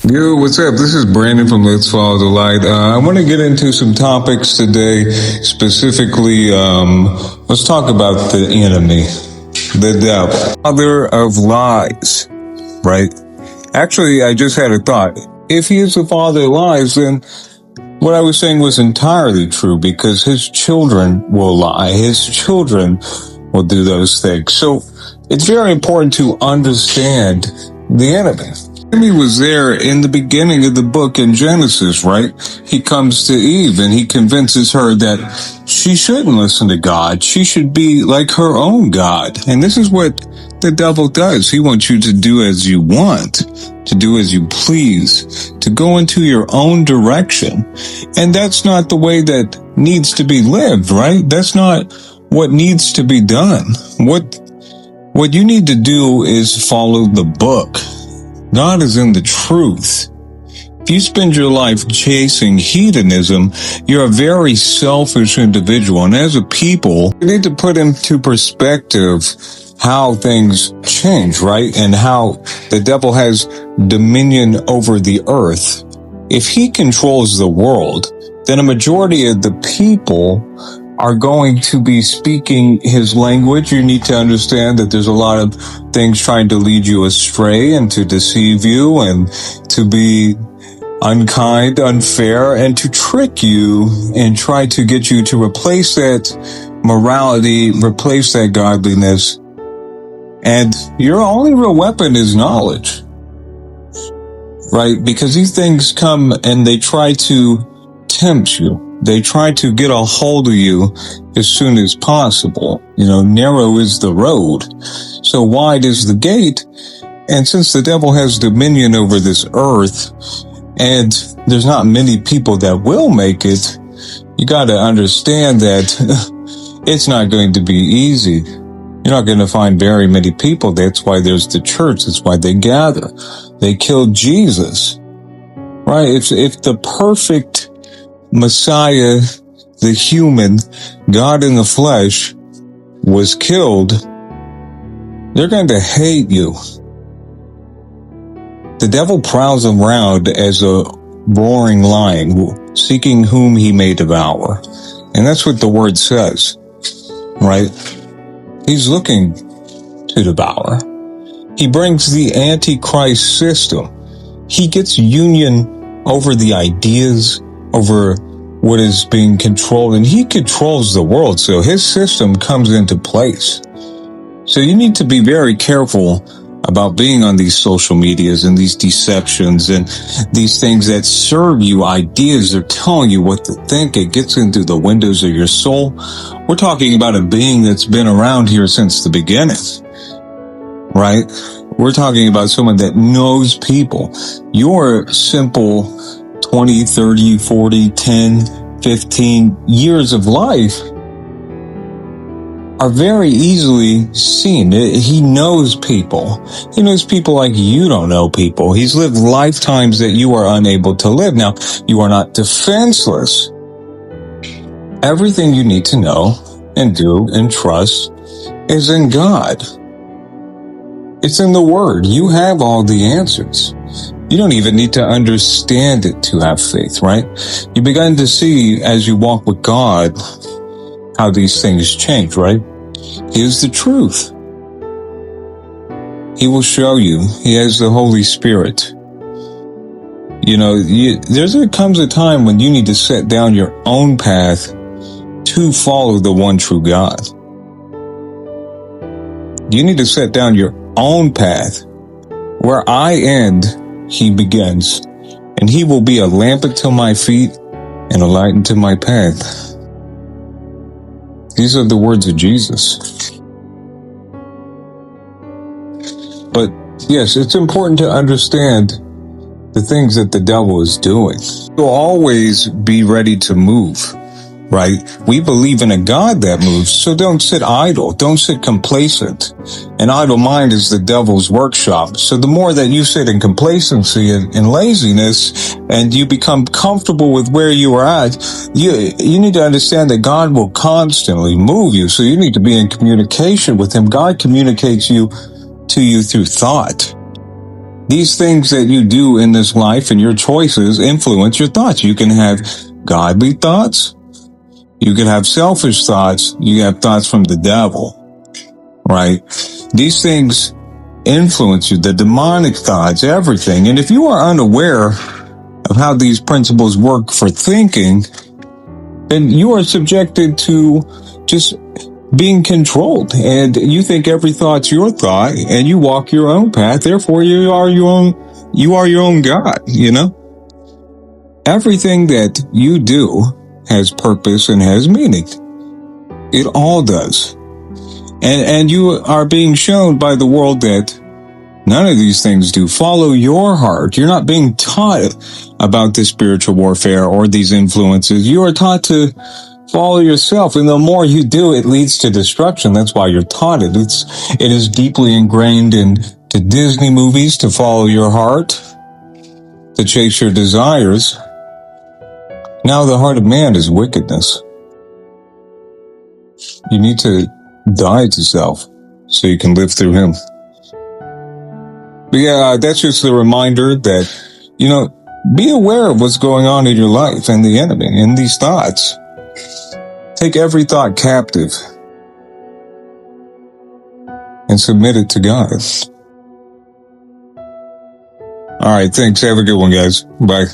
Yo, what's up? This is Brandon from Let's Follow the Light. I want to get into some topics today. Specifically, let's talk about the enemy, the devil, father of lies, right? Actually, I just had a thought. If he is the father of lies, then what I was saying was entirely true, because his children will lie. His children will do those things. So it's very important to understand the enemy. The enemy was there in the beginning of the book in Genesis, right? He comes to Eve and he convinces her that she shouldn't listen to God. She should be like her own God. And this is what the devil does. He wants you to do as you want, to do as you please, to go into your own direction. And that's not the way that needs to be lived, right? That's not what needs to be done. What you need to do is follow the book. God is in the truth. If you spend your life chasing hedonism, you're a very selfish individual. And as a people, we need to put into perspective how things change, right? And how the devil has dominion over the earth. If he controls the world, then a majority of the people are going to be speaking his language. You need to understand that there's a lot of things trying to lead you astray and to deceive you and to be unkind, unfair, and to trick you and try to get you to replace that morality, replace that godliness. And your only real weapon is knowledge, right? Because these things come and they try to tempt you. They try to get a hold of you as soon as possible. Narrow is the road, so wide is the gate. And since the devil has dominion over this earth, and there's not many people that will make it, you got to understand that it's not going to be easy. You're not going to find very many people. That's why there's the church. That's why they gather. They killed Jesus, right? If the perfect Messiah, the human, God in the flesh, was killed, they're going to hate you. The devil prowls around as a roaring lion, seeking whom he may devour. And that's what the word says, right? He's looking to devour. He brings the Antichrist system. He gets union over the ideas, over what is being controlled, and he controls the world, so his system comes into place. So you need to be very careful about being on these social medias and these deceptions and these things that serve you ideas. They're telling you what to think. It gets into the windows of your soul. We're talking about a being that's been around here since the beginning, right? We're talking about someone that knows people. Your simple 20, 30, 40, 10, 15 years of life are very easily seen. He knows people. He knows people like you don't know people. He's lived lifetimes that you are unable to live. Now, you are not defenseless. Everything you need to know and do and trust is in God. It's in the Word. You have all the answers. You don't even need to understand it to have faith, right? You begin to see as you walk with God how these things change, right? He is the truth. He will show you. He has the Holy Spirit. There comes a time when you need to set down your own path to follow the one true God. You need to set down your own path. Where I end, he begins, and he will be a lamp unto my feet and a light unto my path. These are the words of Jesus. But yes, it's important to understand the things that the devil is doing. You'll always be ready to move, right? We believe in a God that moves, so don't sit idle. Don't sit complacent. An idle mind is the devil's workshop. So the more that you sit in complacency and laziness, and you become comfortable with where you are at, you need to understand that God will constantly move you. So you need to be in communication with him. God communicates to you through thought. These things that you do in this life and your choices influence your thoughts. You can have godly thoughts. You can have selfish thoughts. You have thoughts from the devil, right? These things influence you, the demonic thoughts, everything. And if you are unaware of how these principles work for thinking, then you are subjected to just being controlled, and you think every thought's your thought, and you walk your own path. Therefore, you are your own God. Everything that you do has purpose and has meaning. It all does. And you are being shown by the world that none of these things do. Follow your heart. You're not being taught about this spiritual warfare or these influences. You are taught to follow yourself. And the more you do, it leads to destruction. That's why you're taught it. It is deeply ingrained into Disney movies to follow your heart, to chase your desires. Now the heart of man is wickedness. You need to die to self so you can live through him. But yeah, that's just a reminder that, be aware of what's going on in your life and the enemy and these thoughts. Take every thought captive and submit it to God. All right, thanks. Have a good one, guys. Bye.